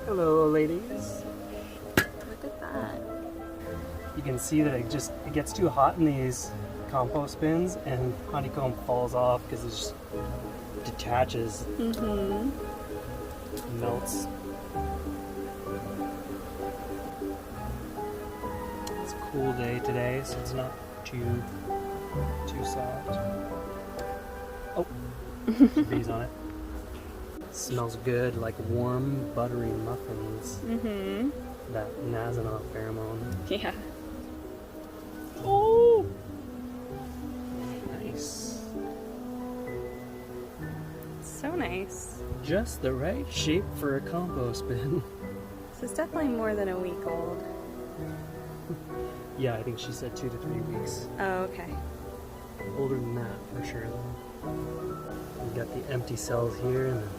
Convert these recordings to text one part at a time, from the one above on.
Hello, ladies. Look at that. You can see that it gets too hot in these compost bins, and honeycomb falls off because it just detaches, melts. It's a cool day today, so it's not too soft. Oh, there's bees on it. Smells good, like warm, buttery muffins. That Nazanov pheromone. Yeah. Oh! Nice. So nice. Just the right shape for a compost bin. This is definitely more than a week old. Yeah, I think she said 2 to 3 weeks. Oh, okay. Older than that, for sure, though. We've got the empty cells here, and then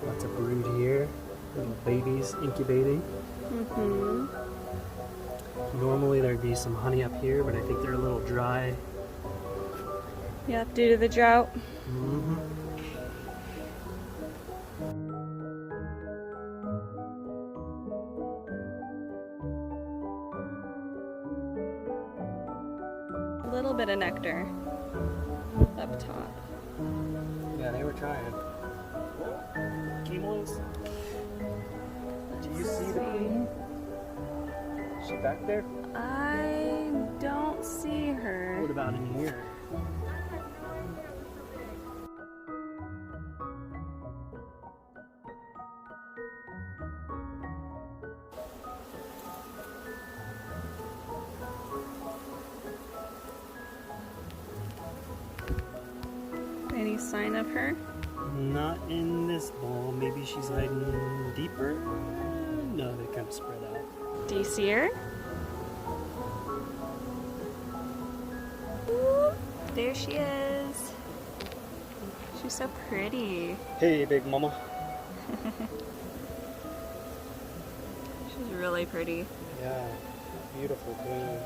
lots of brood here. Little babies incubating. Normally there'd be some honey up here, but I think they're a little dry. Yep, due to the drought. A little bit of nectar up top. Yeah, they were trying. Came loose. Do you see the queen? Is she back there? I don't see her. What about in here? Any sign of her? Not in this bowl. Maybe she's hiding deeper. No, they kind of spread out. Do you see her? Ooh, there she is. She's so pretty. Hey, big mama. She's really pretty. Yeah, beautiful queen.